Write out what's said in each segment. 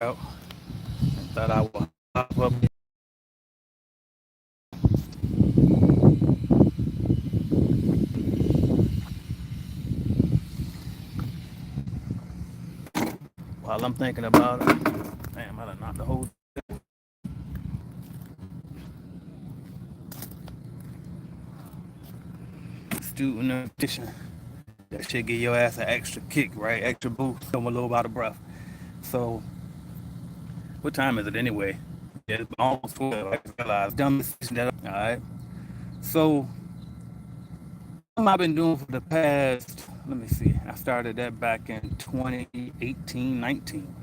out and thought I would hop up. While I'm thinking about it. Damn, I done knocked the whole student edition. That should give your ass an extra kick, right? Extra boost. I'm a little out of breath. So, what time is it anyway? Yeah, it's almost 12. I just realized. Dumb decision that. All right. So, something I've been doing for the past, let me see, I started that back in 2018, 19.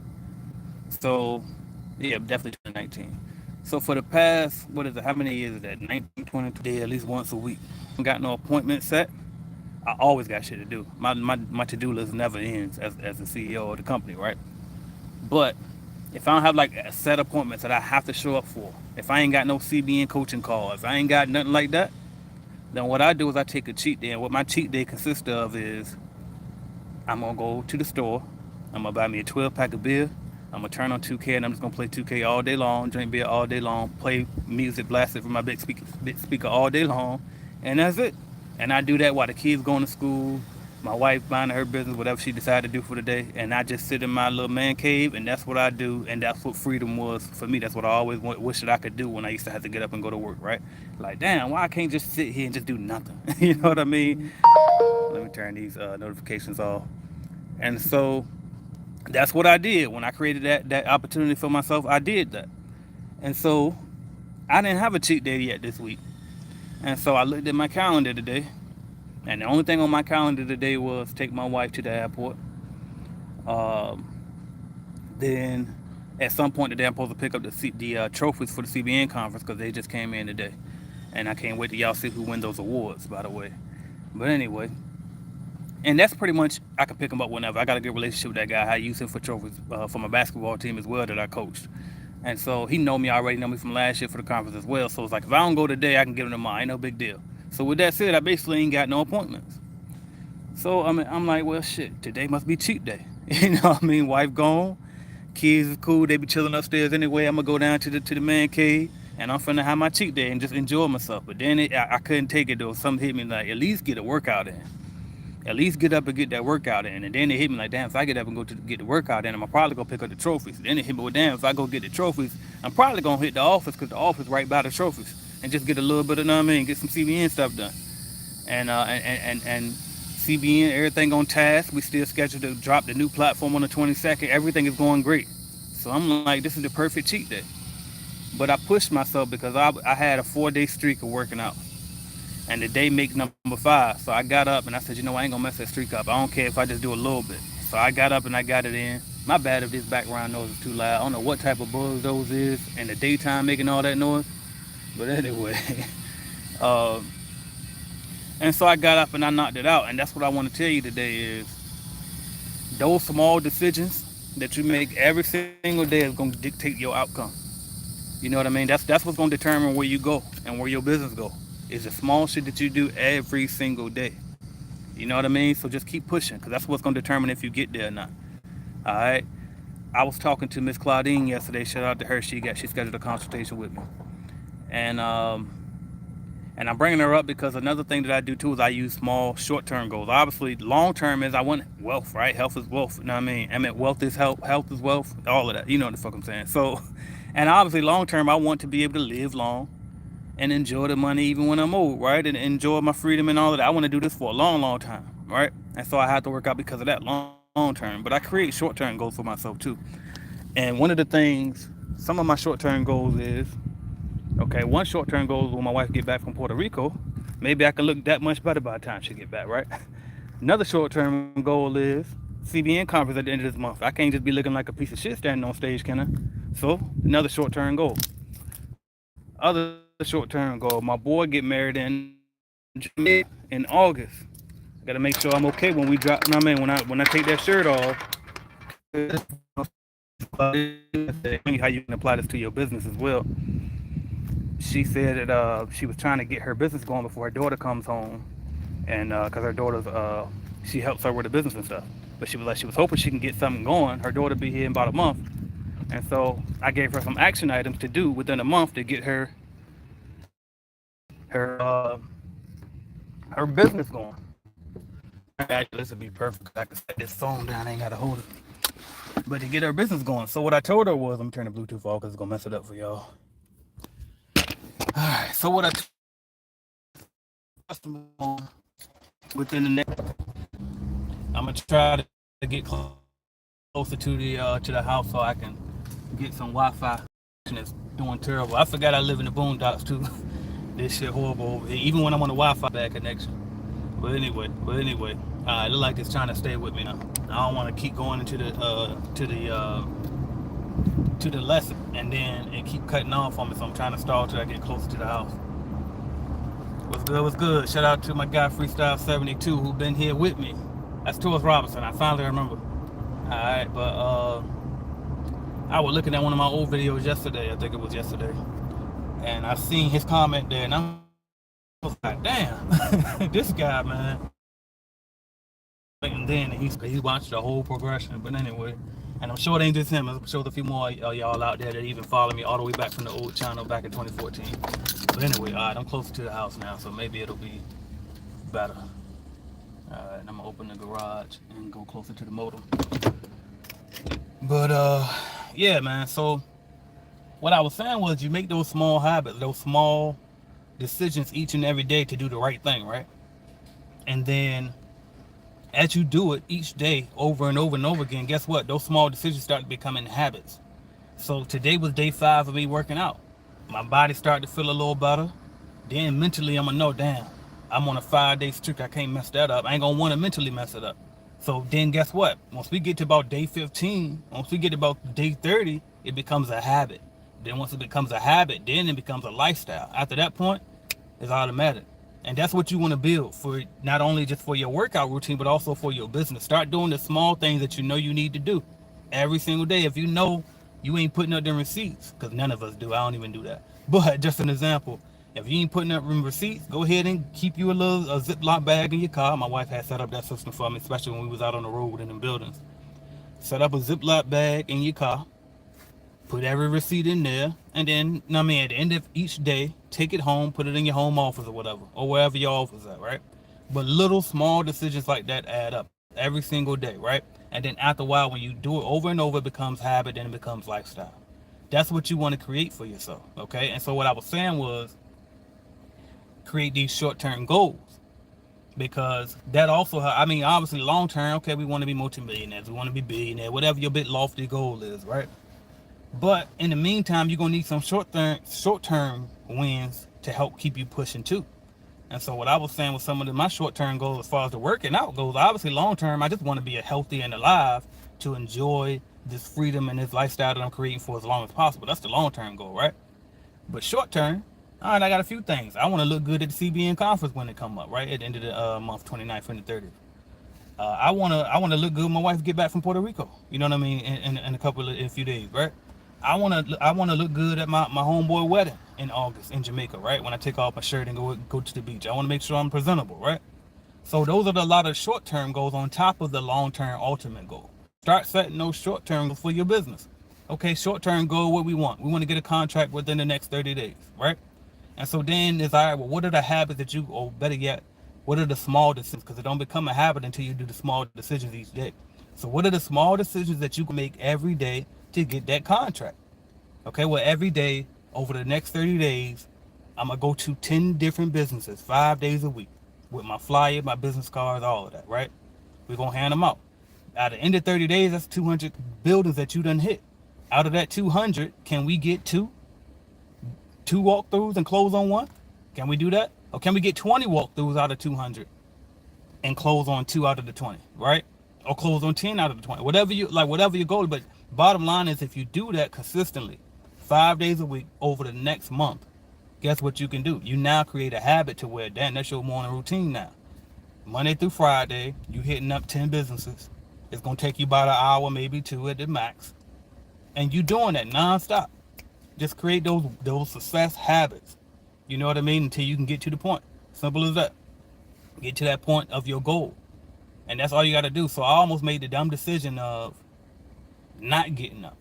So, yeah, definitely 2019. So, for the past, what is it, how many years is that? 19, 20, day at least once a week. I got no appointment set. I always got shit to do. My to do list never ends as the CEO of the company, right? But if I don't have like set appointments that I have to show up for, if I ain't got no CBN coaching calls, if I ain't got nothing like that, then what I do is I take a cheat day. And what my cheat day consists of is I'm gonna go to the store, I'm gonna buy me a 12 pack of beer, I'm gonna turn on 2K and I'm just gonna play 2K all day long, drink beer all day long, play music blasted from my big speaker all day long, and that's it. And I do that while the kids going to school, my wife minding her business, whatever she decided to do for the day, and I just sit in my little man cave, and that's what I do, and that's what freedom was for me. That's what I always wish that I could do when I used to have to get up and go to work, right? Like, damn, why I can't just sit here and just do nothing? You know what I mean? Let me turn these notifications off. And so that's what I did when I created that opportunity for myself. I did that, and so I didn't have a cheat day yet this week. And so I looked at my calendar today, and the only thing on my calendar today was take my wife to the airport. Um, then at some point today, I'm supposed to pick up the trophies for the CBN conference because they just came in today, and I can't wait to y'all see who win those awards. By the way, but anyway, and that's pretty much I can pick him up whenever. I got a good relationship with that guy. I use him for trophies for my basketball team as well that I coached. And so he already know me from last year for the conference as well. So it's like if I don't go today, I can give him tomorrow. Ain't no big deal. So with that said, I basically ain't got no appointments. So I mean, I'm like, well, shit, today must be cheat day. You know what I mean? Wife gone, kids is cool. They be chilling upstairs anyway. I'm gonna go down to the man cave, and I'm finna have my cheat day and just enjoy myself. But then I couldn't take it though. Something hit me like, at least get a workout in. At least get up and get that workout in. And then it hit me like, damn, if I get up and go to get the workout in, I'm probably gonna pick up the trophies. Then it hit me with, damn, if I go get the trophies, I'm probably gonna hit the office because the office right by the trophies and just get a little bit of, know what I mean, get some CBN stuff done. And CBN, everything on task. We still scheduled to drop the new platform on the 22nd. Everything is going great. So I'm like, this is the perfect cheat day. But I pushed myself because I had a 4-day streak of working out. And the day make number 5. So I got up and I said, I ain't gonna mess that streak up. I don't care if I just do a little bit. So I got up and I got it in. My bad if this background noise is too loud. I don't know what type of buzz those is in the daytime making all that noise. But anyway, uh, and so I got up and I knocked it out. And that's what I want to tell you today is those small decisions that you make every single day is gonna dictate your outcome. You know what I mean? That's what's gonna determine where you go and where your business go. Is the small shit that you do every single day. You know what I mean? So just keep pushing because that's what's gonna determine if you get there or not. All right. I was talking to Miss Claudine yesterday. Shout out to her. She scheduled a consultation with me, and and I'm bringing her up because another thing that I do too is I use small short-term goals. Obviously, long-term is I want wealth, right? Health is wealth. You know what I mean? I mean, wealth is health. Health is wealth. All of that. You know what the fuck I'm saying? So, and obviously, long-term, I want to be able to live long and enjoy the money even when I'm old, right? And enjoy my freedom and all of that. I want to do this for a long, long time, right? And so I have to work out because of that long term. But I create short term goals for myself too. And one of the things, some of my short term goals is, okay, one short term goal is when my wife get back from Puerto Rico, maybe I can look that much better by the time she get back, right? Another short term goal is CBN conference at the end of this month. I can't just be looking like a piece of shit standing on stage, can I? So another short term goal. Other short term goal, my boy get married in August. I gotta make sure I'm okay when we drop. You know what I mean? When I take that shirt off, how you can apply this to your business as well. She said that she was trying to get her business going before her daughter comes home, and because her daughter's she helps her with the business and stuff. But she was hoping she can get something going. Her daughter be here in about a month, And so I gave her some action items to do within a month to get her her business going. Actually, this would be perfect. I could set this phone down. I ain't gotta hold it. But to get her business going. So what I told her was, I'm turning the Bluetooth off because it's gonna mess it up for y'all. All right. So what I told customer within the next, I'm gonna try to get closer to the house so I can get some Wi-Fi. It's doing terrible. I forgot I live in the boondocks too. This shit horrible over here. Even when I'm on the Wi-Fi bad connection. But anyway, it look like it's trying to stay with me now. I don't want to keep going into the lesson and then it keep cutting off on me. So I'm trying to stall till I get closer to the house. What's good? What's good? Shout out to my guy Freestyle 72 who been here with me. That's Tours Robinson. I finally remember. All right, but I was looking at one of my old videos yesterday. I think it was yesterday, and I seen his comment there, and I was like, damn, this guy, man. And then he watched the whole progression. But anyway, and I'm sure it ain't just him. I'm sure there's a few more y'all out there that even follow me all the way back from the old channel back in 2014. But anyway, all right, I'm closer to the house now, so maybe it'll be better. All right, and I'm gonna open the garage and go closer to the modem. But yeah, man. So what I was saying was, you make those small habits, those small decisions each and every day to do the right thing, right? And then as you do it each day over and over and over again, guess what? Those small decisions start becoming habits. So today was day 5 of me working out. My body started to feel a little better. Then mentally, I'm gonna know, damn, I'm on a 5-day streak. I can't mess that up. I ain't gonna want to mentally mess it up. So then guess what? Once we get to about day 15, once we get to about day 30, it becomes a habit. Then once it becomes a habit, then it becomes a lifestyle. After that point, it's automatic. And that's what you want to build for, not only just for your workout routine, but also for your business. Start doing the small things that you know you need to do every single day. If you know you ain't putting up them receipts, because none of us do. I don't even do that. But just an example, if you ain't putting up them receipts, go ahead and keep you a Ziploc bag in your car. My wife had set up that system for me, especially when we was out on the road in the buildings. Set up a Ziploc bag in your car. Put every receipt in there, and then, at the end of each day, take it home, put it in your home office or whatever, or wherever your office is at, right? But little small decisions like that add up every single day, right? And then after a while, when you do it over and over, it becomes habit, and it becomes lifestyle. That's what you want to create for yourself, okay? And so what I was saying was, create these short-term goals, because that also, obviously long-term, okay, we want to be multimillionaires, we want to be billionaires, whatever your big lofty goal is, right? But in the meantime, you're gonna need some short-term wins to help keep you pushing too. And so what I was saying with some of my short-term goals as far as the working out goes, obviously long-term, I just want to be healthy and alive to enjoy this freedom and this lifestyle that I'm creating for as long as possible. That's the long-term goal, right? But short-term, all right, I got a few things. I want to look good at the CBN conference when it come up, right? At the end of the month, 29th and the 30th. I wanna look good when my wife get back from Puerto Rico. You know what I mean? In a few days, right? I wanna look good at my homeboy wedding in August in Jamaica, right? When I take off my shirt and go to the beach, I want to make sure I'm presentable, right? So those are a lot of short-term goals on top of the long-term ultimate goal. Start setting those short-term goals for your business. Okay, short-term goal, what we want to get a contract within the next 30 days, right? And so then it's all right. Well, what are the habits that you, or better yet, what are the small decisions? Because it don't become a habit until you do the small decisions each day. So what are the small decisions that you can make every day to get that contract? Okay, well, every day over the next 30 days, I'm gonna go to 10 different businesses 5 days a week with my flyer, my business cards, all of that, right? We're gonna hand them out. At the end of 30 days, that's 200 buildings that you done hit. Out of that 200, can we get two walkthroughs and close on one? Can we do that? Or can we get 20 walkthroughs out of 200 and close on 2 out of the 20, right? Or close on 10 out of the 20, whatever your goal. But bottom line is, if you do that consistently 5 days a week over the next month, guess what you can do? You now create a habit to where, damn, that's your morning routine now. Monday through Friday, you hitting up 10 businesses. It's gonna take you about an hour, maybe 2 at the max. And you doing that nonstop. Just create those success habits. You know what I mean? Until you can get to the point. Simple as that. Get to that point of your goal. And that's all you got to do. So I almost made the dumb decision of not getting up.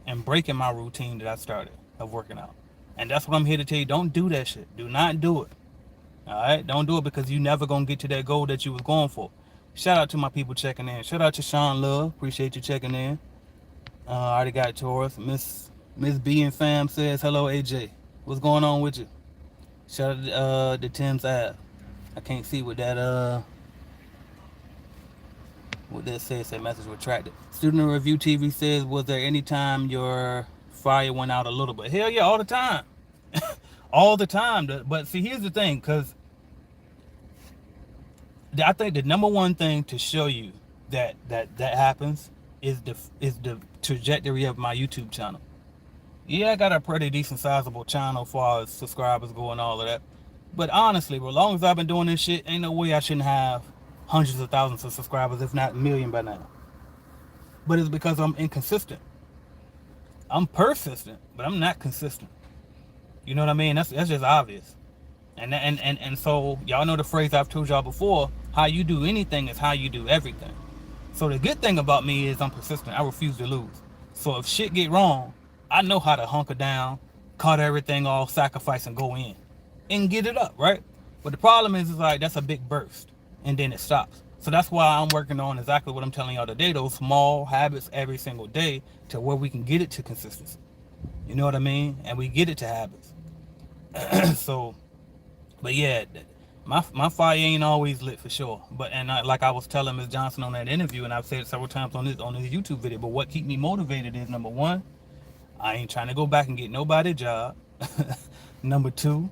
and breaking my routine that I started of working out. And that's what I'm here to tell you. Don't do that shit. Do not do it. All right? Don't do it, because you never going to get to that goal that you was going for. Shout out to my people checking in. Shout out to Sean Love. Appreciate you checking in. I already got yours. Miss B and fam says, hello, AJ. What's going on with you? Shout out to Tim's app. I can't see what that says. That message retracted. Student Review TV says, was there any time your fire went out a little bit? Hell yeah, all the time. All the time. But see, here's the thing, because I think the number one thing to show you that happens is the trajectory of my YouTube channel. Yeah, I got a pretty decent sizable channel as far as subscribers go and all of that. But honestly, as long as I've been doing this shit, ain't no way I shouldn't have hundreds of thousands of subscribers, if not a million by now. But it's because I'm inconsistent. I'm persistent, but I'm not consistent. You know what I mean? That's just obvious. And so y'all know the phrase I've told y'all before, how you do anything is how you do everything. So the good thing about me is I'm persistent. I refuse to lose. So if shit get wrong, I know how to hunker down, cut everything off, sacrifice, and go in and get it up, right? But the problem is like that's a big burst and then it stops. So that's why I'm working on exactly what I'm telling y'all today, those small habits every single day to where we can get it to consistency. You know what I mean? And we get it to habits. So, but yeah, my fire ain't always lit for sure. But like I was telling Ms. Johnson on that interview, and I've said it several times on this YouTube video, but what keep me motivated is, number one, I ain't trying to go back and get nobody job. Number two,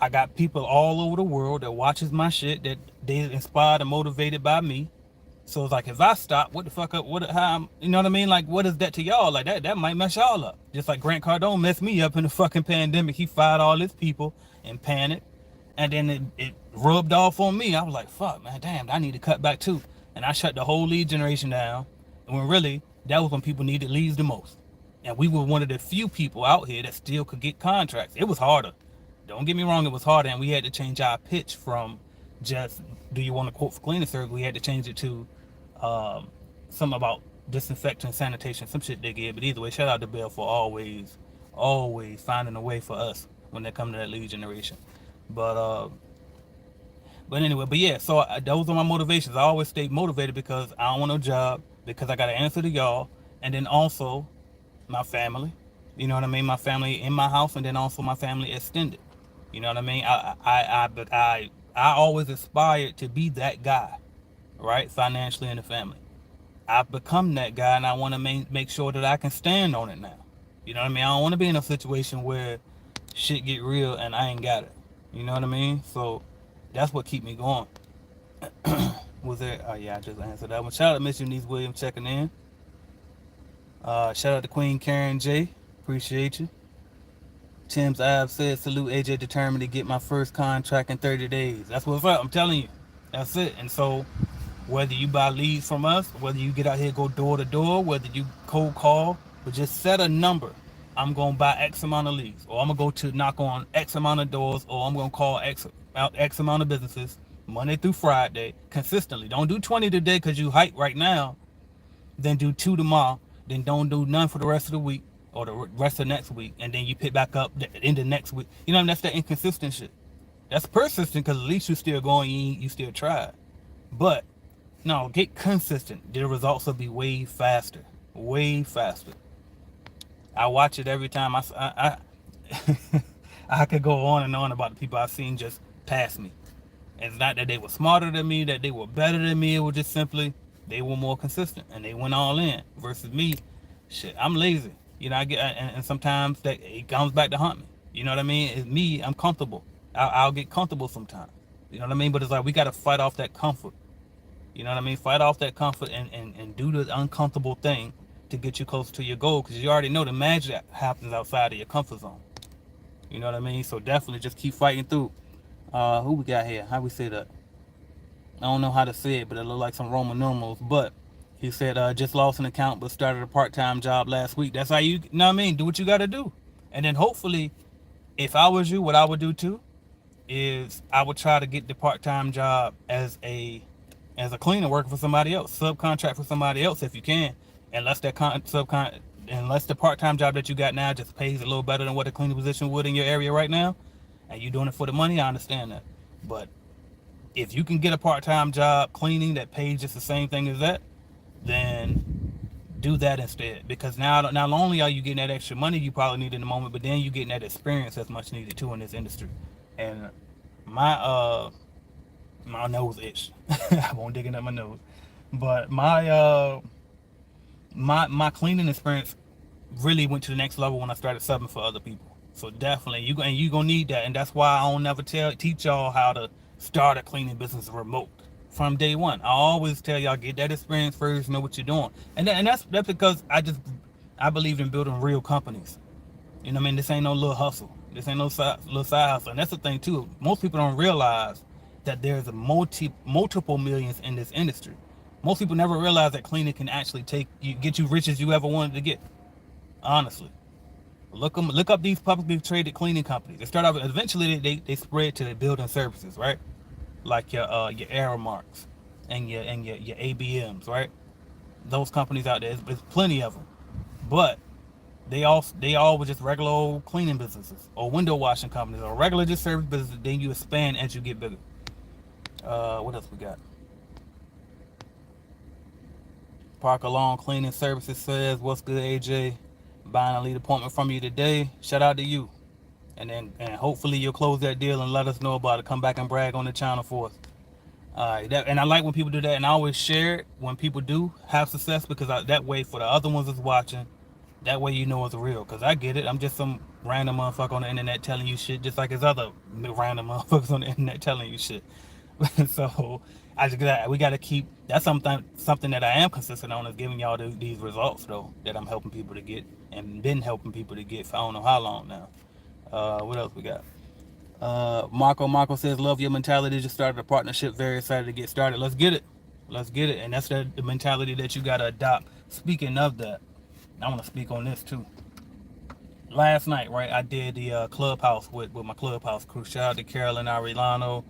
I got people all over the world that watches my shit, that they inspired and motivated by me. So it's like, if I stop, what the fuck up? You know what I mean? Like, what is that to y'all? Like that might mess y'all up. Just like Grant Cardone messed me up in the fucking pandemic. He fired all his people in panic, and then it rubbed off on me. I was like, fuck, man, damn, I need to cut back too. And I shut the whole lead generation down. And when really, that was when people needed leads the most. And we were one of the few people out here that still could get contracts. It was harder. Don't get me wrong, it was harder, and we had to change our pitch from just, do you want to quote for cleaning service? We had to change it to something about disinfecting, sanitation, some shit they did. But either way, shout out to Bill for always finding a way for us when they come to that lead generation. But anyway, but yeah, so those are my motivations. I always stay motivated because I don't want no job, because I got to answer to y'all, and then also my family. You know what I mean? My family in my house, and then also my family extended. You know what I mean? I always aspired to be that guy, right? Financially in the family. I've become that guy, and I want to make sure that I can stand on it now. You know what I mean? I don't want to be in a situation where shit get real and I ain't got it. You know what I mean? So that's what keep me going. Was there? Oh yeah, I just answered that one. Shout out to Miss Eunice Williams checking in. Shout out to Queen Karen J. Appreciate you. Tim's Ave said, salute AJ, determined to get my first contract in 30 days. That's what's up. I'm telling you. That's it. And so whether you buy leads from us, whether you get out here, go door to door, whether you cold call, but just set a number. I'm going to buy X amount of leads, or I'm going to go to knock on X amount of doors, or I'm going to call X amount of businesses Monday through Friday consistently. Don't do 20 today because you hype right now. Then do 2 tomorrow. Then don't do none for the rest of the week or the rest of next week. And then you pick back up in the next week. You know, that's that inconsistent shit. That's persistent because at least you still going, you still try. But no, get consistent. The results will be way faster. Way faster. I watch it every time. I could go on and on about the people I've seen just pass me. It's not that they were smarter than me, that they were better than me. It was just simply they were more consistent and they went all in. Versus me, shit, I'm lazy. You know, I get and sometimes that it comes back to haunt me. You know what I mean? It's me. I'm comfortable. I'll get comfortable sometimes. You know what I mean? But it's like we got to fight off that comfort. You know what I mean? Fight off that comfort and do the uncomfortable thing to get you closer to your goal, because you already know the magic happens outside of your comfort zone. You know what I mean? So definitely just keep fighting through. Who we got here? How we say that? I don't know how to say it, but it look like some Roman numerals. But he said, just lost an account but started a part-time job last week. That's how you know what I mean? Do what you got to do. And then hopefully, if I was you, what I would do too is I would try to get the part-time job as a cleaner working for somebody else, subcontract for somebody else if you can. Unless that unless the part-time job that you got now just pays a little better than what a cleaning position would in your area right now, and you're doing it for the money, I understand that. But if you can get a part-time job cleaning that pays just the same thing as that, then do that instead. Because now not only are you getting that extra money you probably need in the moment, but then you're getting that experience that's much needed too in this industry. And my nose itch. I won't dig up my nose. But my cleaning experience really went to the next level when I started subbing for other people. So definitely you gonna need that, and that's why I don't never teach y'all how to start a cleaning business remote from day one. I always tell y'all, get that experience first, know what you're doing, and that's because I believe in building real companies. You know what I mean? This ain't no little hustle. This ain't no little side hustle, and that's the thing too. Most people don't realize that there's a multiple millions in this industry. Most people never realize that cleaning can actually get you rich as you ever wanted to get. Honestly, look up these publicly traded cleaning companies. They start off, eventually they spread to the building services, right? Like your Aramarks and your ABMs, right? Those companies out there, there's plenty of them, but they all were just regular old cleaning businesses or window washing companies or regular just service businesses. Then you expand as you get bigger. What else we got? Parker Lawn Cleaning Services says, "What's good, AJ? Buying a lead appointment from you today. Shout out to you, and hopefully you'll close that deal and let us know about it. Come back and brag on the channel for us." And I like when people do that, and I always share it when people do have success, because that way for the other ones that's watching, that way you know it's real. Because I get it, I'm just some random motherfucker on the internet telling you shit, just like his other random motherfuckers on the internet telling you shit. So we got to keep, that's something that I am consistent on, is giving y'all these results though, that I'm helping people to get, and been helping people to get for I don't know how long now. What else we got? Marco says, "Love your mentality. Just started a partnership. Very excited to get started. Let's get it. And that's the mentality that you got to adopt. Speaking of that, I want to speak on this too. Last night, right, I did the clubhouse with my clubhouse crew. Shout out to Carolyn Arellano,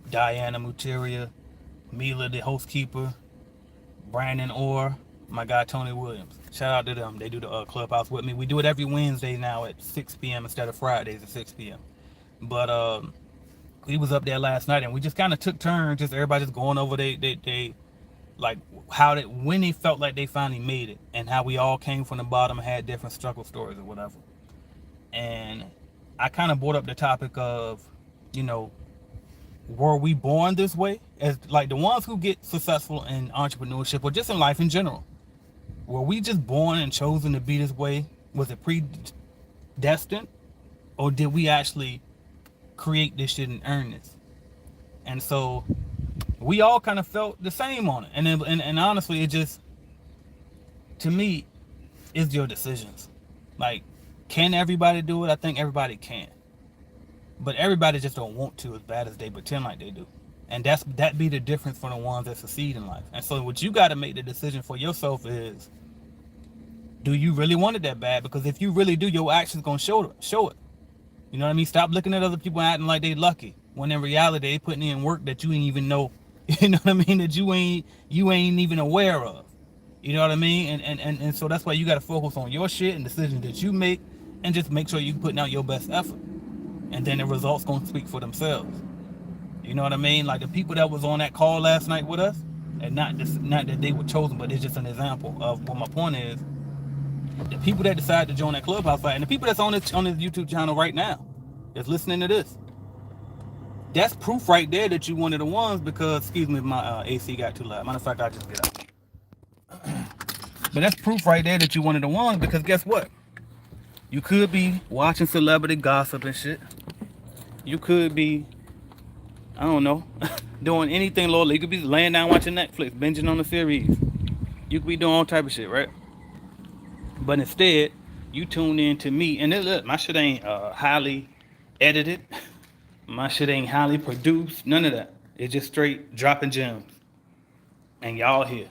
Diana Muteria, Mila the host keeper, Brandon Orr, my guy Tony Williams. Shout out to them. They do the clubhouse with me. We do it every Wednesday now at 6 p.m. instead of Fridays at 6 p.m. But we was up there last night, and we just kind of took turns, just everybody just going over they like when they felt like they finally made it, and how we all came from the bottom and had different struggle stories or whatever. And I kind of brought up the topic of, were we born this way? As like the ones who get successful in entrepreneurship or just in life in general, were we just born and chosen to be this way? Was it predestined, or did we actually create this shit and earn this? And so we all kind of felt the same on it. And honestly, it just, to me, it's your decisions. Like, can everybody do it? I think everybody can. But everybody just don't want to as bad as they pretend like they do. And that be the difference for the ones that succeed in life. And so what you got to make the decision for yourself is, do you really want it that bad? Because if you really do, your actions going to show it. You know what I mean? Stop looking at other people acting like they lucky, when in reality they putting in work that you ain't even know. You know what I mean? That you ain't even aware of. You know what I mean? And so that's why you got to focus on your shit and decisions that you make, and just make sure you putting out your best effort. And then the results going to speak for themselves. You know what I mean? Like the people that was on that call last night with us, and not that they were chosen, but it's just an example of what my point is. The people that decide to join that clubhouse site, and the people that's on this YouTube channel right now, that's listening to this, that's proof right there that you one of the ones. Because, excuse me, my AC got too loud. Matter of fact, I just get out. But that's proof right there that you one of the ones, because guess what? You could be watching celebrity gossip and shit. You could be, I don't know, doing anything low. You could be laying down watching Netflix, binging on the series. You could be doing all type of shit, right? But instead, you tune in to me, and look, my shit ain't highly edited. My shit ain't highly produced. None of that. It's just straight dropping gems, and y'all here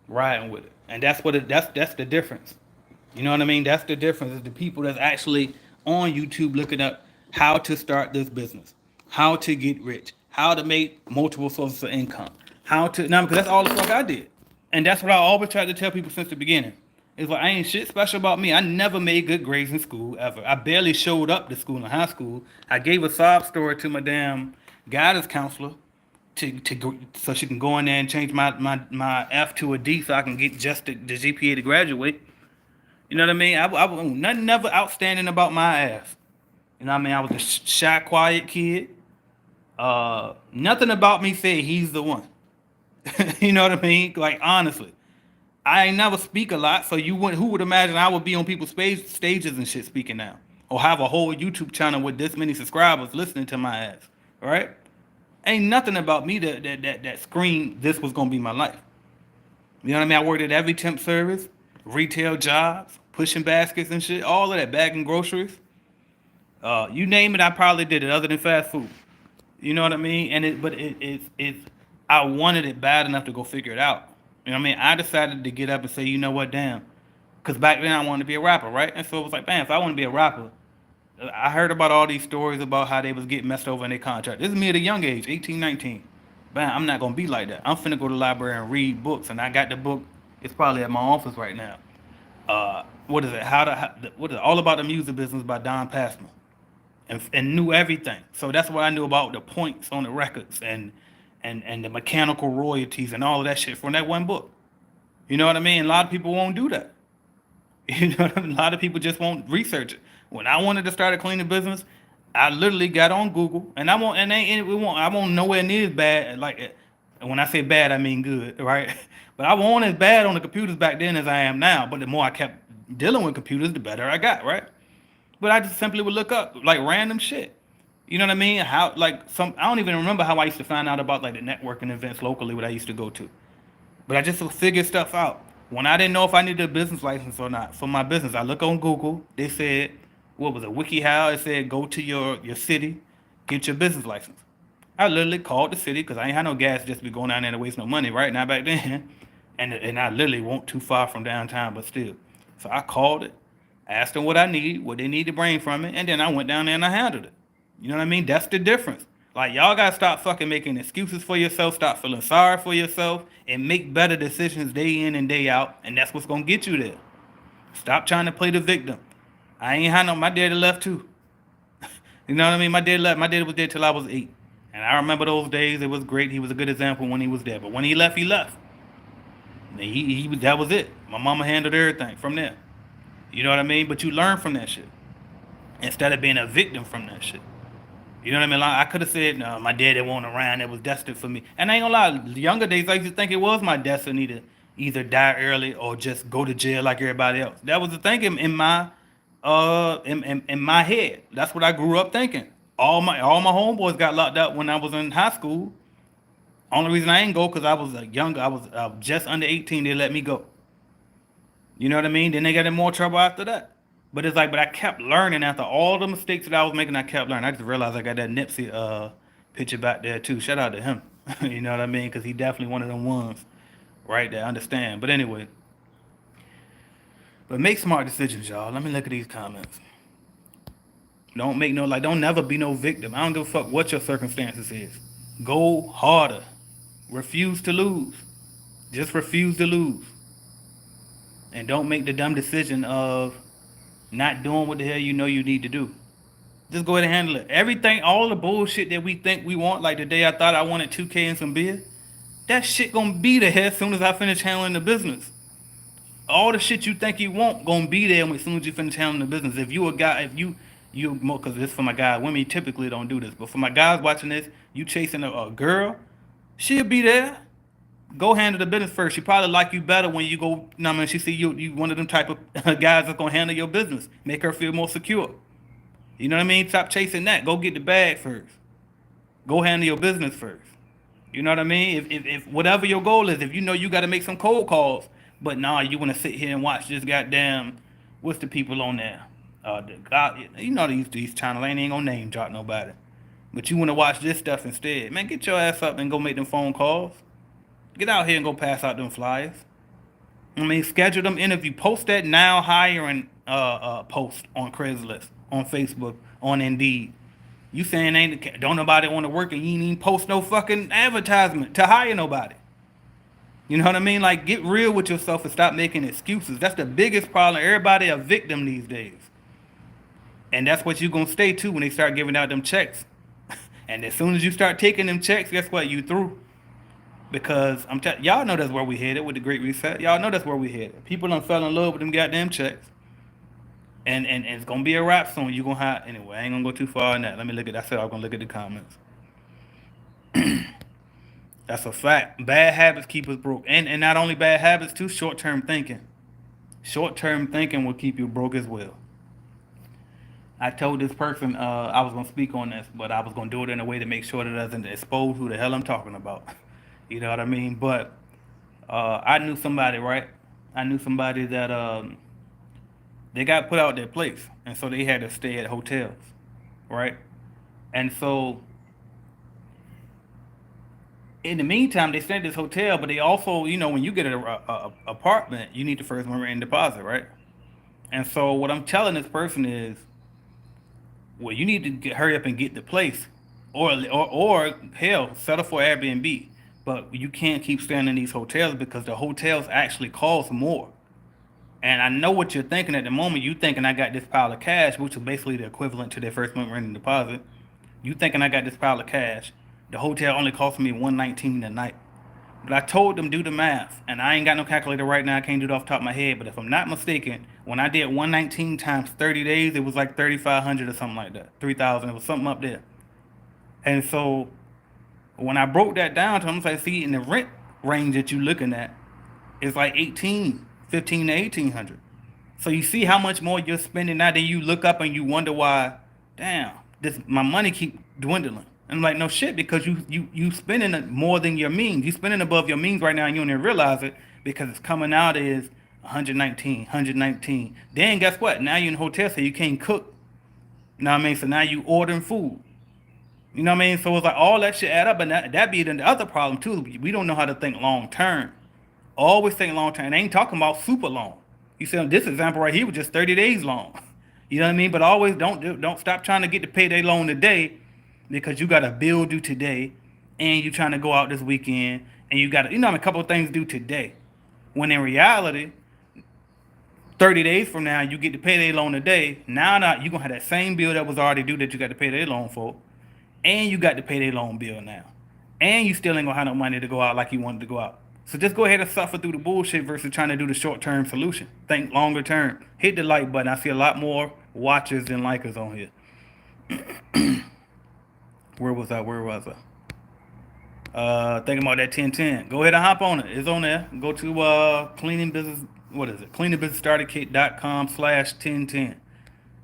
riding with it. And that's the difference. You know what I mean? That's the difference. Is the people that's actually on YouTube looking up how to start this business, how to get rich, how to make multiple sources of income, because that's all the fuck I did. And that's what I always tried to tell people since the beginning. It's like, I ain't shit special about me. I never made good grades in school ever. I barely showed up to school in high school. I gave a sob story to my damn guidance counselor to go, so she can go in there and change my F to a D so I can get just the GPA to graduate. You know what I mean? Nothing never outstanding about my ass. You know what I mean? I was a shy, quiet kid. Nothing about me said he's the one. You know what I mean? Like, honestly, I ain't never speak a lot, so who would imagine I would be on people's stages and shit speaking now, or have a whole YouTube channel with this many subscribers listening to my ass, right? Ain't nothing about me that screamed this was gonna be my life. You know what I mean? I worked at every temp service, retail jobs, pushing baskets and shit, all of that, bagging groceries. You name it, I probably did it, other than fast food. You know what I mean? It's I wanted it bad enough to go figure it out. You know what I mean? I decided to get up and say, you know what, damn. Because back then I wanted to be a rapper, right? And so it was like, man, if I want to be a rapper, I heard about all these stories about how they was getting messed over in their contract. This is me at a young age, 18, 19. Man, I'm not going to be like that. I'm finna go to the library and read books. And I got the book. It's probably at my office right now. What is it? What is it? All About the Music Business by Don Passman. And knew everything. So that's what I knew about the points on the records and the mechanical royalties and all of that shit from that one book. You know what I mean? A lot of people won't do that. You know what I mean? A lot of people just won't research it. When I wanted to start a cleaning business, I literally got on Google, and I won't nowhere near as bad. Like, when I say bad, I mean good, right? But I wasn't as bad on the computers back then as I am now. But the more I kept dealing with computers, the better I got, right? But I just simply would look up like random shit. You know what I mean? How like some I don't even remember how I used to find out about like the networking events locally what I used to go to. But I just would figure stuff out. When I didn't know if I needed a business license or not for my business, I look on Google. They said, what was it, WikiHow? It said go to your city, get your business license. I literally called the city because I ain't had no gas just to be going down there to waste no money, right? Not back then. And I literally won't too far from downtown, but still. So I called it, asked them what I need, what they need to bring from it, and then I went down there and I handled it. You know what I mean? That's the difference. Like, y'all gotta stop fucking making excuses for yourself, stop feeling sorry for yourself, and make better decisions day in and day out, and that's what's gonna get you there. Stop trying to play the victim. I ain't had no, my daddy left too. You know what I mean? My dad left. My dad was there till I was 8. And I remember those days. It was great. He was a good example when he was there. But when he left, he left. And that was it. My mama handled everything from there. You know what I mean? But you learn from that shit instead of being a victim from that shit. You know what I mean? Like, I could have said, no, my daddy wasn't around. It was destined for me. And I ain't gonna lie. The younger days, I used to think it was my destiny to either die early or just go to jail like everybody else. That was the thinking in my head. That's what I grew up thinking. All my homeboys got locked up when I was in high school. Only reason I ain't go because I was younger. I was just under 18. They let me go. You know what I mean? Then they got in more trouble after that. But it's like, but I kept learning after all the mistakes that I was making. I kept learning. I just realized I got that Nipsey picture back there too. Shout out to him. You know what I mean? Because he definitely one of them ones, right? That understand. But anyway, but make smart decisions, y'all. Let me look at these comments. Don't never be no victim. I don't give a fuck what your circumstances is. Go harder. Refuse to lose. Just refuse to lose. And don't make the dumb decision of not doing what the hell you know you need to do. Just go ahead and handle it. Everything, all the bullshit that we think we want, like the day I thought I wanted 2K and some beer, that shit gonna be there as soon as I finish handling the business. All the shit you think you want gonna be there as soon as you finish handling the business. If you a guy, if you because this for my guys, women typically don't do this, but for my guys watching this, you chasing a girl, she'll be there. Go handle the business first. She probably like you better when you go. You know what I mean, she see you one of them type of guys that's gonna handle your business, make her feel more secure. You know what I mean? Stop chasing that. Go get the bag first. Go handle your business first. You know what I mean? If whatever your goal is, if you know you got to make some cold calls, but nah, you want to sit here and watch this goddamn, what's the people on there? You know these channels, I ain't gonna name drop nobody. But you want to watch this stuff instead. Man, get your ass up and go make them phone calls. Get out here and go pass out them flyers. I mean, schedule them interview. Post that now hiring post on Craigslist, on Facebook, on Indeed. You saying don't nobody want to work and you ain't even post no fucking advertisement to hire nobody. You know what I mean? Like, get real with yourself and stop making excuses. That's the biggest problem. Everybody a victim these days. And that's what you're going to stay to when they start giving out them checks. And as soon as you start taking them checks, guess what? You through. Because y'all know that's where we headed with the Great Reset. Y'all know that's where we headed. People done fell in love with them goddamn checks. And it's going to be a wrap soon. You're going to have... Anyway, I ain't going to go too far on that. Let me look at... I said I was going to look at the comments. That's a fact. Bad habits keep us broke. And not only bad habits, too, short-term thinking. Short-term thinking will keep you broke as well. I told this person I was going to speak on this, but I was going to do it in a way to make sure that it doesn't expose who the hell I'm talking about. You know what I mean? But I knew somebody, right? I knew somebody that they got put out their place, and so they had to stay at hotels, right? And so in the meantime, they stayed at this hotel, but they also, you know, when you get an apartment, you need the first month rent deposit, right? And so what I'm telling this person is, well, you need to hurry up and get the place, or hell, settle for Airbnb. But you can't keep staying in these hotels because the hotels actually cost more. And I know what you're thinking at the moment. You thinking I got this pile of cash, which is basically the equivalent to their first month rent deposit. You thinking I got this pile of cash. The hotel only cost me $119 a night. But I told them do the math, and I ain't got no calculator right now. I can't do it off the top of my head. But if I'm not mistaken, when I did 119 times 30 days, it was like 3,500 or something like that. 3,000. It was something up there. And so when I broke that down to them, I see in the rent range that you're looking at, it's like 15 to 1,800. So you see how much more you're spending now. Then you look up and you wonder why, damn, my money keep dwindling. And I'm like, no shit, because you spending more than your means. You spending above your means right now, and you don't even realize it because it's coming out as 119. Then guess what? Now you're in a hotel, so you can't cook. You know what I mean? So now you ordering food. You know what I mean? So it's like all that shit add up, and that be the other problem too. We don't know how to think long term. Always think long term. And I ain't talking about super long. You see, this example right here was just 30 days long. You know what I mean? But always don't stop trying to get the payday loan today, because you got a bill due today, and you trying to go out this weekend, and you got a couple of things due today. When in reality, 30 days from now, you get the payday loan today. Now you're gonna have that same bill that was already due that you got the payday loan for, and you got the payday loan bill now, and you still ain't gonna have no money to go out like you wanted to go out. So just go ahead and suffer through the bullshit versus trying to do the short-term solution. Think longer term. Hit the like button. I see a lot more watchers than likers on here. Where was I? Thinking about that 1010. Go ahead and hop on it. It's on there. Go to cleaning business. What is it? cleaningbusinessstarterkit.com/1010.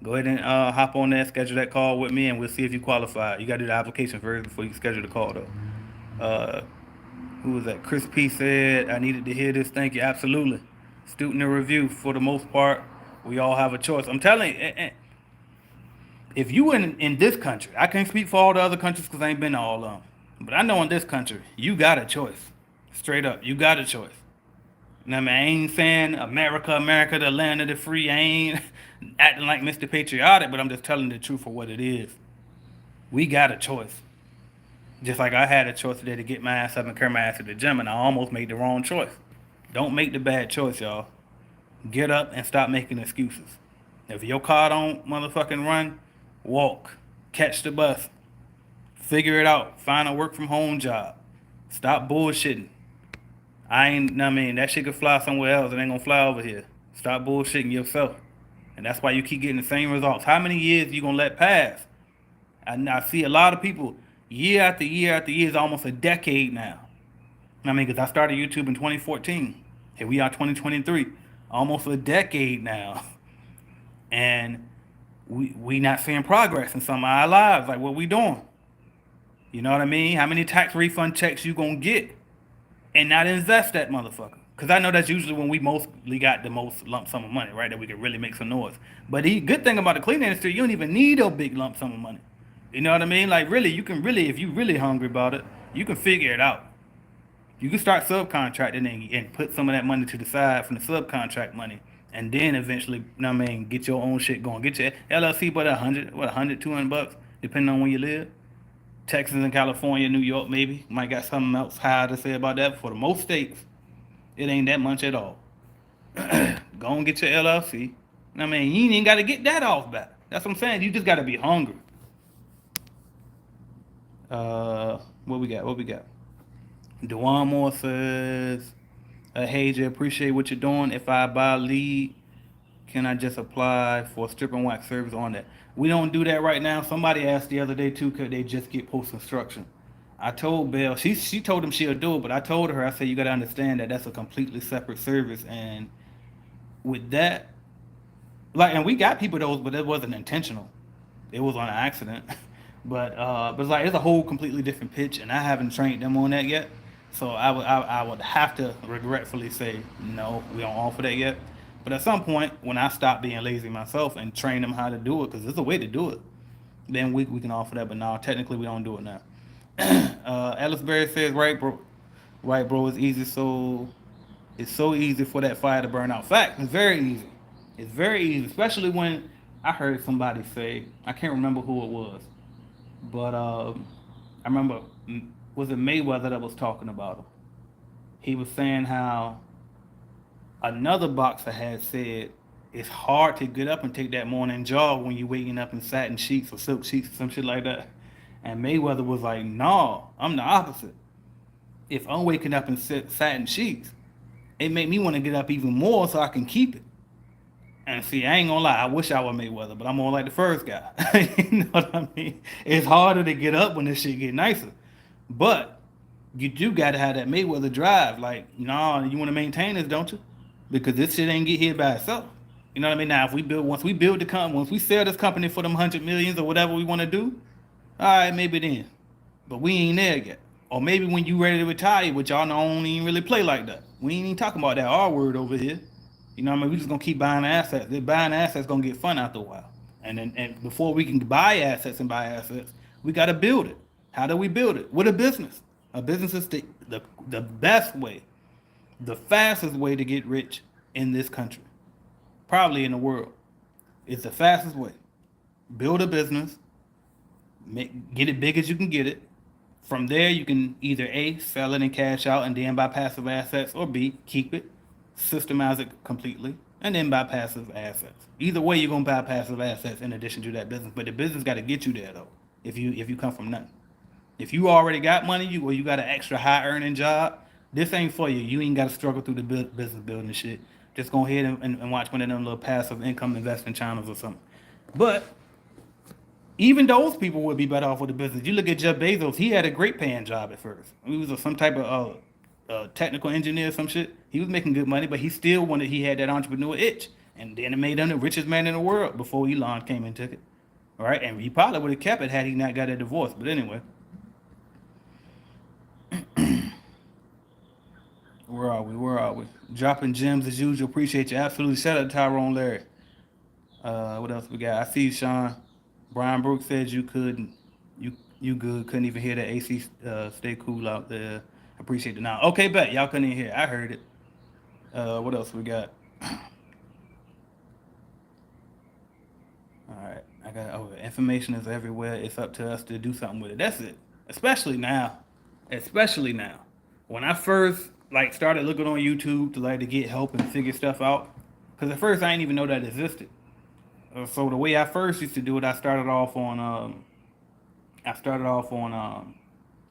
Go ahead and hop on there. Schedule that call with me, and we'll see if you qualify. You got to do the application first before you schedule the call, though. Who was that? Chris P said, I needed to hear this. Thank you. Absolutely. Student review. For the most part, we all have a choice. I'm telling you, if you in this country, I can't speak for all the other countries because I ain't been to all of them. But I know in this country, you got a choice. Straight up, you got a choice. And I mean, I ain't saying America, the land of the free. I ain't acting like Mr. Patriotic, but I'm just telling the truth for what it is. We got a choice. Just like I had a choice today to get my ass up and carry my ass to the gym, and I almost made the wrong choice. Don't make the bad choice, y'all. Get up and stop making excuses. If your car don't motherfucking run, walk. Catch the bus. Figure it out. Find a work from home job. Stop bullshitting. That shit could fly somewhere else. It ain't gonna fly over here. Stop bullshitting yourself. And that's why you keep getting the same results. How many years you gonna let pass? I see a lot of people year after year after year, is almost a decade now. Because I started YouTube in 2014. Here we are 2023. Almost a decade now. And we not seeing progress in some of our lives. Like, what we doing? You know what I mean? How many tax refund checks you gonna get and not invest that motherfucker? Because I know that's usually when we mostly got the most lump sum of money, right? That we can really make some noise. But the good thing about the cleaning industry, you don't even need a big lump sum of money. You know what I mean? Like, really, you can really, if you really hungry about it, you can figure it out. You can start subcontracting and put some of that money to the side from the subcontract money, and then eventually, get your own shit going. Get your LLC, but $100, $200 depending on where you live. Texas and California, New York, maybe might got something else high to say about that. For the most states, It ain't that much at all. Go and get your LLC. I mean, you ain't even got to get that off back. That's what I'm saying. You just got to be hungry. What we got? What we got? Dewan Moore says, "Hey Jay, appreciate what you're doing. If I buy a lead, can I just apply for a strip and wax service on that?" We don't do that right now. Somebody asked the other day too, could they just get post instruction? I told Belle, she told him she'll do it, but I told her, I said, you got to understand that that's a completely separate service, and with that, like, and we got people those, but it wasn't intentional. It was on an accident. But it's like it's a whole completely different pitch, and I haven't trained them on that yet. So I would have to regretfully say no, we don't offer that yet. But at some point, when I stop being lazy myself and train them how to do it, because there's a way to do it, then we can offer that. But now technically we don't do it now. Alice Berry says, right, bro, it's easy. So it's so easy for that fire to burn out. Fact, it's very easy. It's very easy, especially when I heard somebody say, I can't remember who it was, but I remember, was it Mayweather that was talking about him? He was saying how another boxer had said it's hard to get up and take that morning jog when you're waking up in satin sheets or silk sheets or some shit like that. And Mayweather was like, "No, I'm the opposite. If I'm waking up in satin sheets, it made me want to get up even more so I can keep it." And see, I ain't gonna lie, I wish I were Mayweather, but I'm more like the first guy. You know what I mean? It's harder to get up when this shit get nicer. But you do gotta have that Mayweather drive. Like, no, you wanna maintain this, don't you? Because this shit ain't get here by itself. You know what I mean? Now if we build once we build the company, once we sell this company for them 100 millions or whatever we wanna do, all right, maybe then. But we ain't there yet. Or maybe when you ready to retire, which y'all don't even really play like that. We ain't even talking about that R word over here. You know what I mean? We just gonna keep buying assets. The buying assets gonna get fun after a while. And before we can buy assets and buy assets, we gotta build it. How do we build it? With a business. A business is the best way, the fastest way to get rich in this country, probably in the world. It's the fastest way. Build a business, get it big as you can get it. From there, you can either A, sell it and cash out and then buy passive assets, or B, keep it, systemize it completely, and then buy passive assets. Either way, you're gonna buy passive assets in addition to that business. But the business got to get you there though. If you come from nothing, if you already got money, or you got an extra high earning job, this ain't for you. You ain't got to struggle through the business building shit. Just go ahead and watch one of them little passive income investing channels or something. But even those people would be better off with the business. You look at Jeff Bezos; he had a great paying job at first. He was some type of technical engineer, or some shit. He was making good money, but he still wanted. He had that entrepreneur itch, and then it made him the richest man in the world before Elon came and took it. All right, and he probably would have kept it had he not got a divorce. But anyway, where are we? Where are we? Dropping gems as usual. Appreciate you. Absolutely. Shout out to Tyrone Larry. What else we got? I see you, Sean. Brian Brooks says you couldn't. You good. Couldn't even hear the AC. Stay cool out there. Appreciate it. Now, okay, bet y'all couldn't even hear. I heard it. What else we got? All right, I got. Oh, information is everywhere. It's up to us to do something with it. That's it. Especially now. Especially now. When I first like started looking on YouTube to like to get help and figure stuff out, because at first I didn't even know that existed. So the way I first used to do it, I started off on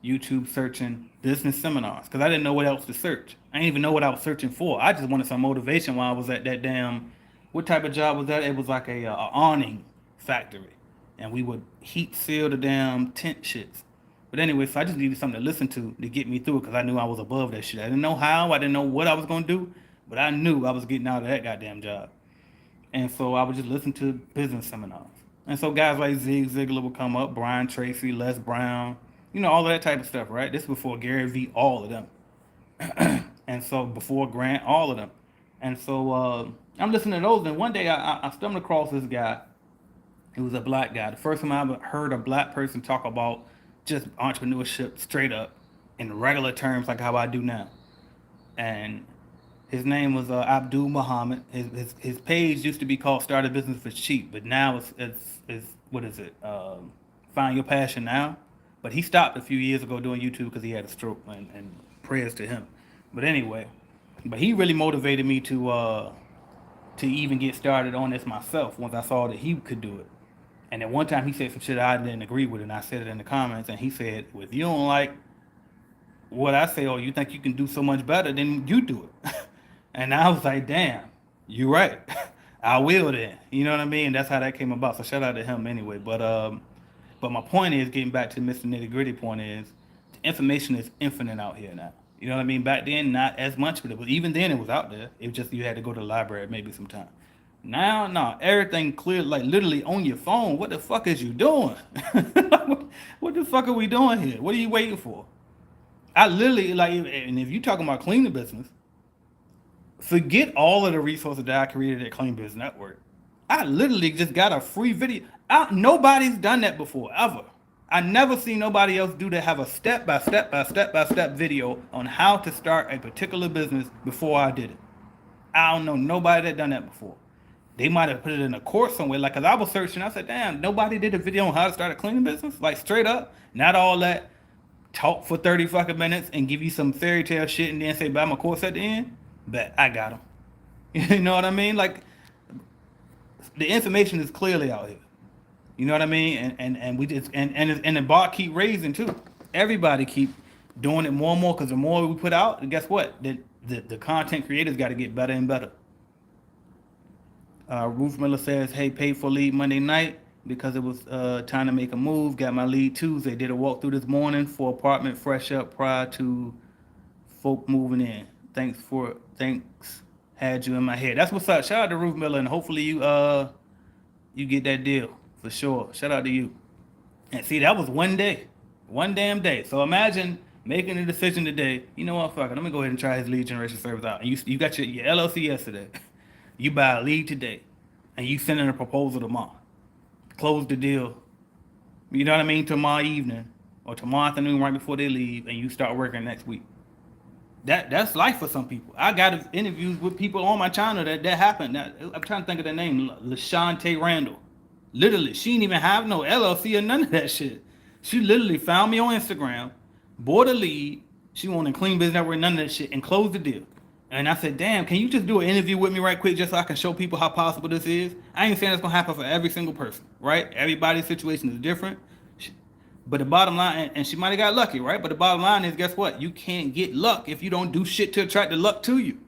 YouTube searching business seminars because I didn't know what else to search. I didn't even know what I was searching for. I just wanted some motivation while I was at that damn. What type of job was that? It was like a awning factory, and we would heat seal the damn tent shits. But anyway, so I just needed something to listen to get me through it because I knew I was above that shit. I didn't know how, I didn't know what I was gonna do, but I knew I was getting out of that goddamn job. And so I would just listen to business seminars. And so guys like Zig Ziglar would come up, Brian Tracy, Les Brown, all of that type of stuff, right? This is before Gary Vee, all of them. And so before Grant, all of them. And so I'm listening to those, and one day I stumbled across this guy. He was a black guy. The first time I ever heard a black person talk about just entrepreneurship straight up in regular terms, like how I do now. And his name was Abdul Muhammad. His page used to be called "Start a Business for Cheap," but now it's what is it? Find Your Passion Now. But he stopped a few years ago doing YouTube because he had a stroke, and prayers to him. But anyway, But he really motivated me to even get started on this myself once I saw that he could do it. And then one time he said some shit I didn't agree with, and I said it in the comments. And he said, "Well, if you don't like what I say, or you think you can do so much better, then you do it." And I was like, "Damn, you right. I will then." You know what I mean? That's how that came about. So shout out to him anyway. But my point is, getting back to Mr. Nitty Gritty point is, the information is infinite out here now. You know what I mean? Back then, not as much, but even then it was out there. It was just you had to go to the library maybe sometime. Now, no, everything clear, like literally on your phone. What the fuck is you doing? What the fuck are we doing here? What are you waiting for? I literally like, and if you talking about cleaning business, forget all of the resources that I created at Clean Business Network. I literally just got a free video. Nobody's done that before, ever. I never seen nobody else do that, have a step by step by step by step video on how to start a particular business before I did it. I don't know nobody that done that before. They might have put it in a course somewhere. Like, cause I was searching, I said, damn, nobody did a video on how to start a cleaning business. Like straight up, not all that talk for 30 fucking minutes and give you some fairy tale shit and then say buy my course at the end. But I got them. You know what I mean? Like the information is clearly out here. You know what I mean? And we just and the bar keep raising too. Everybody keep doing it more and more because the more we put out, and guess what? The content creators got to get better and better. Ruth Miller says, "Hey, paid for lead Monday night because it was time to make a move. Got my lead Tuesday. Did a walkthrough this morning for apartment fresh up prior to folk moving in. Thanks. Had you in my head. That's what's up. Shout out to Ruth Miller, and hopefully you get that deal for sure. Shout out to you. And see, that was one day, one damn day. So imagine making a decision today. You know what? Fuck it. Let me go ahead and try his lead generation service out. And you got your LLC yesterday. You buy a lead today, and you send in a proposal tomorrow. Close the deal. You know what I mean? Tomorrow evening or tomorrow afternoon, right before they leave, and you start working next week. That's life for some people. I got interviews with people on my channel that happened. I'm trying to think of their name, LaShante Randall. Literally, she didn't even have no LLC or none of that shit. She literally found me on Instagram, bought a lead. She wanted Clean Business Network, none of that shit, and closed the deal. And I said, damn, can you just do an interview with me right quick just so I can show people how possible this is? I ain't saying it's going to happen for every single person, right? Everybody's situation is different. But the bottom line, and she might have got lucky, right? But the bottom line is, guess what? You can't get luck if you don't do shit to attract the luck to you.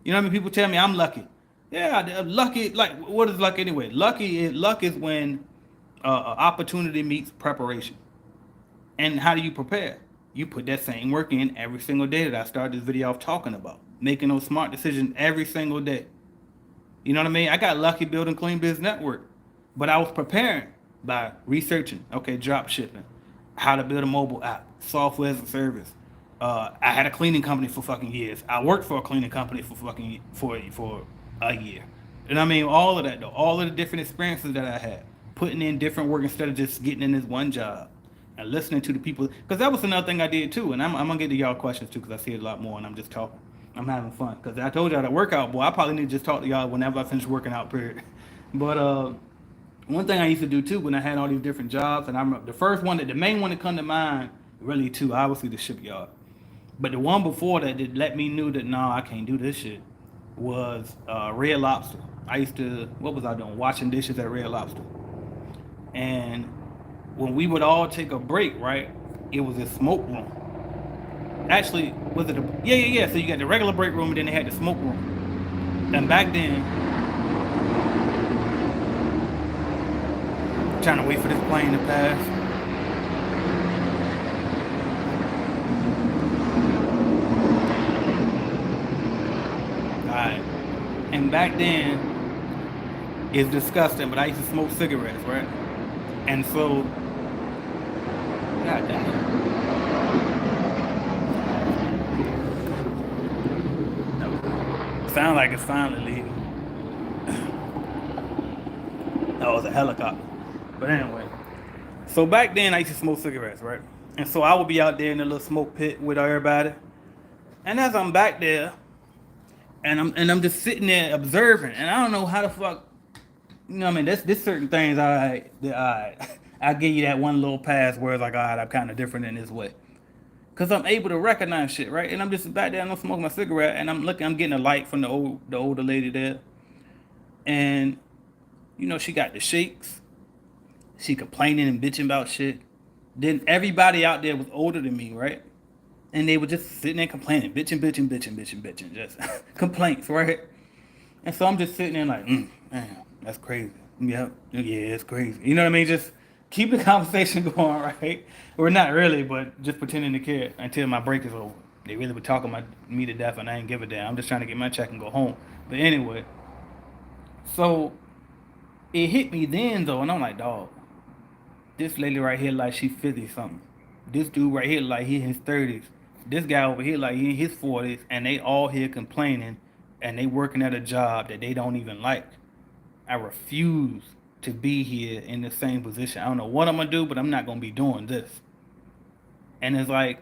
You know what I mean? People tell me I'm lucky. Yeah, lucky, like, what is luck anyway? Luck is when opportunity meets preparation. And how do you prepare? You put that same work in every single day that I started this video off talking about. Making those smart decisions every single day. You know what I mean? I got lucky building Clean Business Network. But I was preparing by researching, okay, drop shipping, how to build a mobile app, software as a service. I had a cleaning company for fucking years. I worked for a cleaning company for a year. And I mean, all of that though, all of the different experiences that I had, putting in different work instead of just getting in this one job. And listening to the people, because that was another thing I did too. And I'm gonna get to y'all questions too, because I see it a lot more, and I'm just talking. I'm having fun, because I told y'all that workout, boy, I probably need to just talk to y'all whenever I finish working out, period. But one thing I used to do too when I had all these different jobs, and I remember the main one that come to mind, really too, obviously the shipyard. But the one before that let me knew that I can't do this shit was Red Lobster. I used to, what was I doing? Washing dishes at Red Lobster. And when we would all take a break, right, it was a smoke room. Actually, was it yeah. So you got the regular break room, and then they had the smoke room. And back then, trying to wait for this plane to pass. Alright. And back then, it's disgusting, but I used to smoke cigarettes, right? And so, God damn. Sound like it's finally leaving. That was a helicopter. But anyway, so back then I used to smoke cigarettes, right? And so I would be out there in the little smoke pit with everybody. And as I'm back there, and I'm just sitting there observing, and I don't know how the fuck, you know what I mean? There's certain things I give you that one little pass where it's like, all right, I'm kind of different in this way. Cause I'm able to recognize shit, right? And I'm just back there and I'm smoking my cigarette and I'm getting a light from the older lady there. And she got the shakes. She complaining and bitching about shit. Then everybody out there was older than me, right? And they were just sitting there complaining, bitching, just complaints, right? And so I'm just sitting there like, man, that's crazy. Yeah, it's crazy. You know what I mean? Just keep the conversation going, right? Or not really, but just pretending to care until my break is over. They really were talking about me to death, and I ain't give a damn. I'm just trying to get my check and go home. But anyway, so it hit me then though, and I'm like, dog, this lady right here like she 50 something. This dude right here like he in his 30s. This guy over here like he in his 40s, and they all here complaining, and they working at a job that they don't even like. I refuse to be here in the same position. I don't know what I'm gonna do, but I'm not gonna be doing this. And it's like,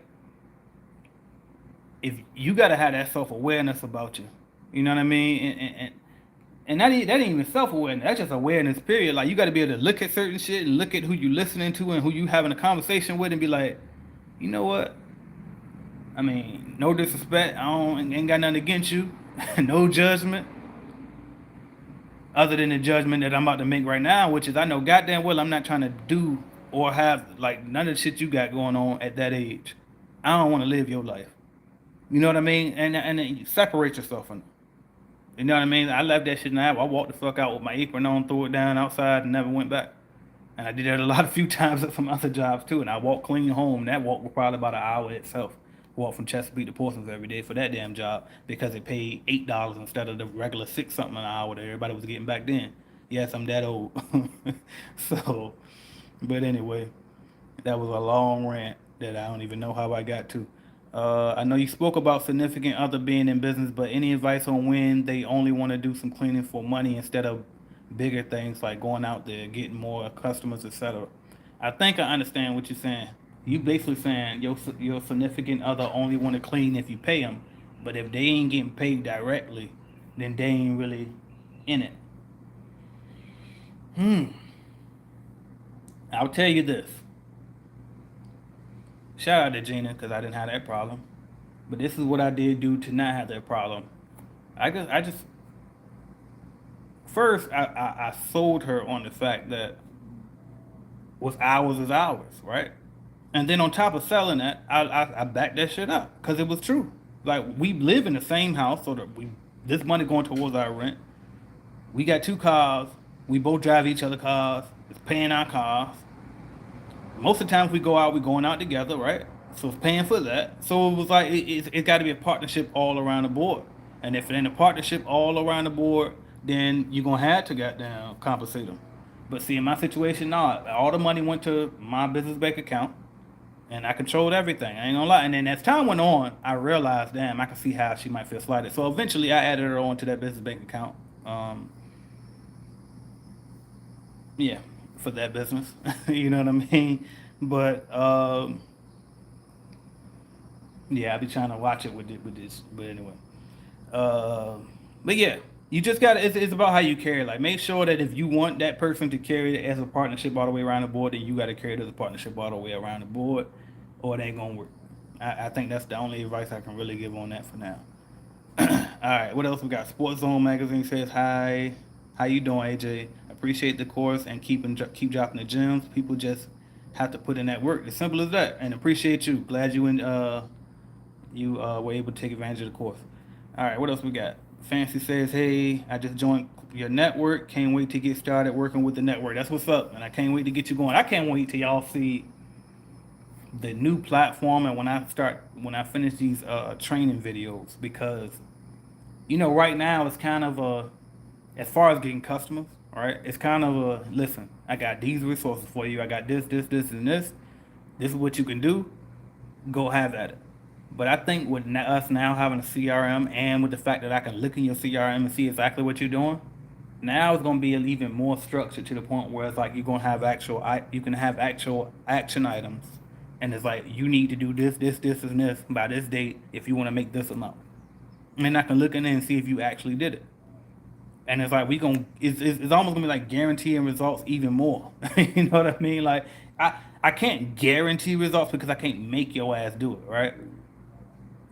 if you gotta have that self awareness about you, you know what I mean? And that ain't even self awareness. That's just awareness. Period. Like you gotta be able to look at certain shit and look at who you listening to and who you having a conversation with, and be like, you know what? I mean, no disrespect. Ain't got nothing against you. No judgment. Other than the judgment that I'm about to make right now, which is I know goddamn well I'm not trying to do or have like none of the shit you got going on at that age. I don't want to live your life. You know what I mean? And then you separate yourself from it. You know what I mean? I left that shit now. I walked the fuck out with my apron on, threw it down outside, and never went back. And I did that a few times at some other jobs too. And I walked clean home. That walk was probably about an hour itself. Walk from Chesapeake to Portsmouth every day for that damn job because it paid $8 instead of the regular 6 something an hour that everybody was getting back then. Yes, I'm that old. So, but anyway, that was a long rant that I don't even know how I got to. I know you spoke about significant other being in business, but any advice on when they only want to do some cleaning for money instead of bigger things like going out there, getting more customers, etc. I think I understand what you're saying. You basically saying your significant other only want to clean if you pay them, but if they ain't getting paid directly, then they ain't really in it. I'll tell you this. Shout out to Gina because I didn't have that problem, but this is what I did do to not have that problem. I just first I sold her on the fact that what's ours is ours, right? And then on top of selling that, I backed that shit up because it was true. Like we live in the same house, so that this money going towards our rent. We got 2 cars. We both drive each other cars. It's paying our cars. Most of the times we go out, we're going out together, right? So it's paying for that. So it was like it got to be a partnership all around the board. And if it ain't a partnership all around the board, then you're gonna have to goddamn compensate them. But see, in my situation, nah, all the money went to my business bank account, and I controlled everything. I ain't gonna lie. And then as time went on, I realized, damn, I can see how she might feel slighted. So eventually, I added her on to that business bank account. Yeah, for that business. You know what I mean? But yeah, I be trying to watch it with this. But anyway, uh, but yeah, you just got to it's about how you carry. Like, make sure that if you want that person to carry it as a partnership all the way around the board, then you got to carry it as a partnership all the way around the board, or it ain't gonna work. I think that's the only advice I can really give on that for now. All right, what else we got? Sports Zone magazine says hi. How you doing, AJ? Appreciate the course and keep dropping the gems. People just have to put in that work. As simple as that. And appreciate you. Glad you were able to take advantage of the course. All right, what else we got? Fancy says, hey, I just joined your network. Can't wait to get started working with the network. That's what's up, and I can't wait to get you going. I can't wait till y'all see the new platform and when I finish these training videos, because right now it's kind of as far as getting customers, right? It's kind of listen, I got these resources for you. I got this, and this. This is what you can do. Go have at it. But I think with us now having a CRM, and with the fact that I can look in your CRM and see exactly what you're doing, now it's going to be even more structured to the point where it's like you're going to have you can have actual action items, and it's like you need to do this, and this by this date if you want to make this amount. And I can look in there and see if you actually did it. And it's like it's almost gonna be like guaranteeing results even more. You know what I mean? Like I can't guarantee results because I can't make your ass do it, right?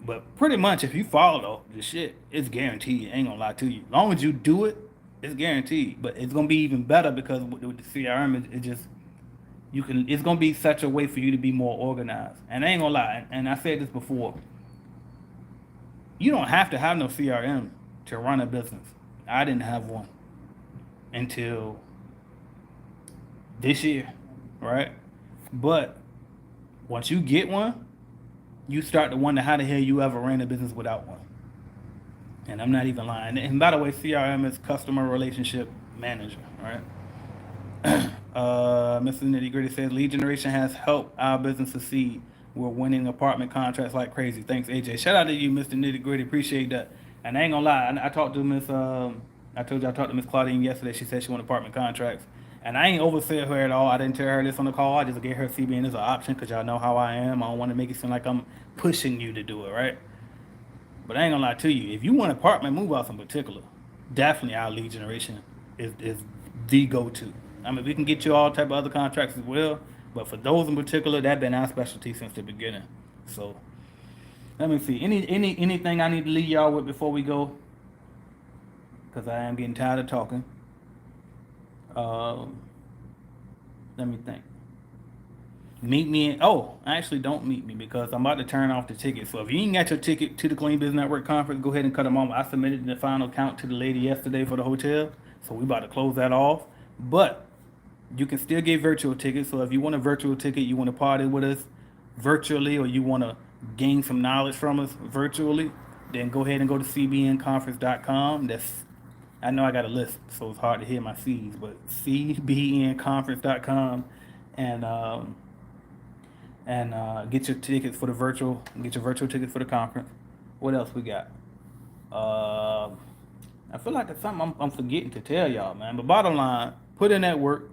But pretty much, if you follow the shit, it's guaranteed. Ain't gonna lie to you. As long as you do it, it's guaranteed. But it's gonna be even better because with the CRM, it just you can. It's gonna be such a way for you to be more organized. And I ain't gonna lie. And I said this before. You don't have to have no CRM to run a business. I didn't have one until this year, right? But once you get one, you start to wonder how the hell you ever ran a business without one. And I'm not even lying. And by the way, CRM is customer relationship manager, right? Mr. Nitty Gritty says lead generation has helped our business succeed. We're winning apartment contracts like crazy. Thanks, AJ. Shout out to you, Mr. Nitty Gritty. Appreciate that. And I ain't gonna lie, I talked to Miss. I told you I talked to Miss Claudine yesterday. She said she won apartment contracts, and I ain't oversell her at all. I didn't tell her this on the call. I just gave her CBN as an option because y'all know how I am. I don't want to make it seem like I'm pushing you to do it, right? But I ain't gonna lie to you. If you want apartment move outs in particular, definitely our lead generation is the go-to. I mean, we can get you all type of other contracts as well, but for those in particular, that's been our specialty since the beginning. So let me see. Anything I need to leave y'all with before we go? Because I am getting tired of talking. Let me think. Meet me actually don't meet me because I'm about to turn off the ticket. So if you ain't got your ticket to the Clean Business Network conference, go ahead and cut them off. I submitted the final count to the lady yesterday for the hotel, so we about to close that off. But you can still get virtual tickets. So if you want a virtual ticket, you want to party with us virtually, or you want to gain some knowledge from us virtually, then go ahead and go to cbnconference.com. I know I got a list, so it's hard to hear my C's, but cbnconference.com and get your tickets for the virtual. Get your virtual tickets for the conference. What else we got? I feel like it's something I'm forgetting to tell y'all, man. But bottom line, put in that work.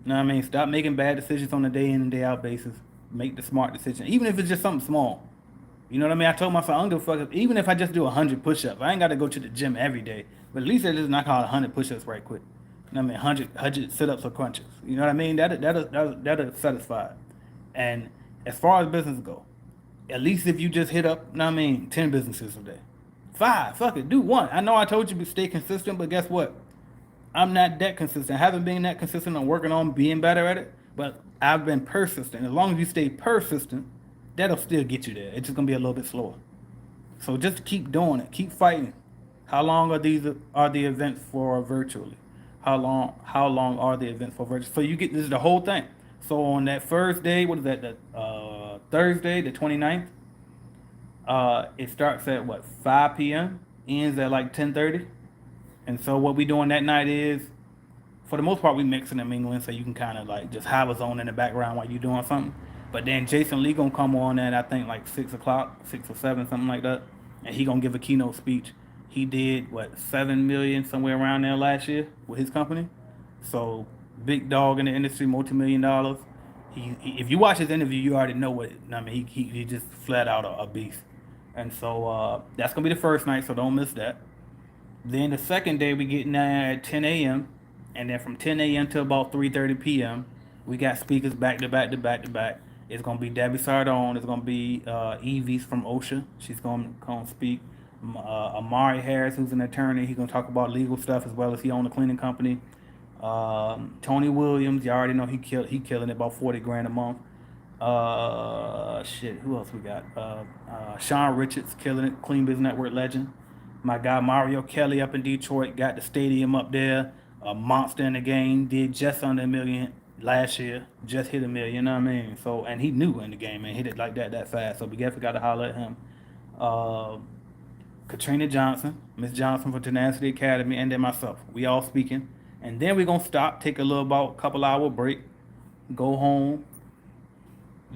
You know what I mean? Stop making bad decisions on a day in and day out basis. Make the smart decision, even if it's just something small. You know what I mean? I told myself, I don't give a fuck. Even if I just do 100 push-ups, I ain't got to go to the gym every day. But at least I just knock out 100 push-ups right quick. You know what I mean? 100 sit-ups or crunches. You know what I mean? That'll satisfy. And as far as business go, at least if you just hit up, you know what I mean, 10 businesses a day. 5, fuck it, do 1. I know I told you to stay consistent, but guess what? I'm not that consistent. I haven't been that consistent on working on being better at it, but I've been persistent. As long as you stay persistent, that'll still get you there. It's just gonna be a little bit slower. So just keep doing it. Keep fighting. How long are the events for virtually? How long are the events for virtually? So you get this is the whole thing. So on that first day, what is that? Thursday, the 29th. It starts at 5 p.m. ends at like 10:30. And so what we doing that night is, for the most part, we mixing and mingling, so you can kind of like just have us on in the background while you're doing something. But then Jason Lee gonna come on at I think like 6 o'clock, 6 or 7, something like that, and he gonna give a keynote speech. He did 7 million somewhere around there last year with his company. So big dog in the industry, multi-million-dollars. If you watch his interview, you already know what. I mean, he just flat out a beast. And so that's gonna be the first night, so don't miss that. Then the second day we getting there at 10 a.m. and then from 10 a.m. to about 3:30 p.m. we got speakers back to back to back to back. It's gonna be Debbie Sardone. It's gonna be Evie's from OSHA. She's gonna come speak. Amari Harris, who's an attorney, he's gonna talk about legal stuff as well as he owned a cleaning company. Tony Williams, you already know he killing it, about 40 grand a month. Who else we got? Sean Richards killing it, Clean Business Network legend. My guy Mario Kelly up in Detroit got the stadium up there, a monster in the game, did just under $1 million last year, just hit $1 million, you know what I mean? So, and he knew in the game and hit it like that fast, so we definitely got to holler at him. Katrina Johnson, Miss Johnson from Tenacity Academy, and then myself. We all speaking. And then we're going to stop, take a little about couple hour break, go home,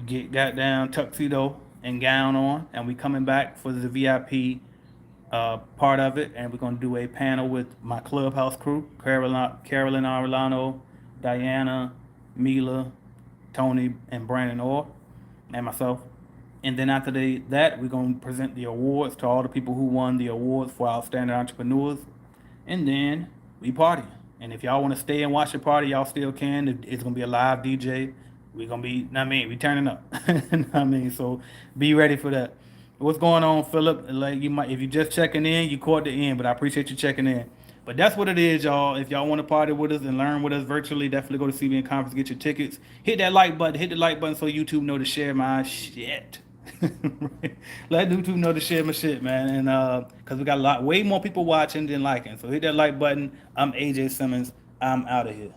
get goddamn tuxedo and gown on, and we coming back for the VIP part of it, and we're going to do a panel with my Clubhouse crew, Carolyn Arellano, Diana, Mila, Tony, and Brandon Orr, and myself. And then after that, we're going to present the awards to all the people who won the awards for Outstanding Entrepreneurs. And then we party. And if y'all want to stay and watch the party, y'all still can. It's going to be a live DJ. We're gonna be, I mean, we turning up. I mean, so be ready for that. What's going on, Philip? Like you might, if you just checking in, you caught the end, but I appreciate you checking in. But that's what it is, y'all. If y'all want to party with us and learn with us virtually, definitely go to CBN Conference, get your tickets. Hit that like button, hit the like button so YouTube know to share my shit. Let YouTube know to share my shit, man. And cause we got a lot, way more people watching than liking. So hit that like button. I'm AJ Simmons. I'm out of here.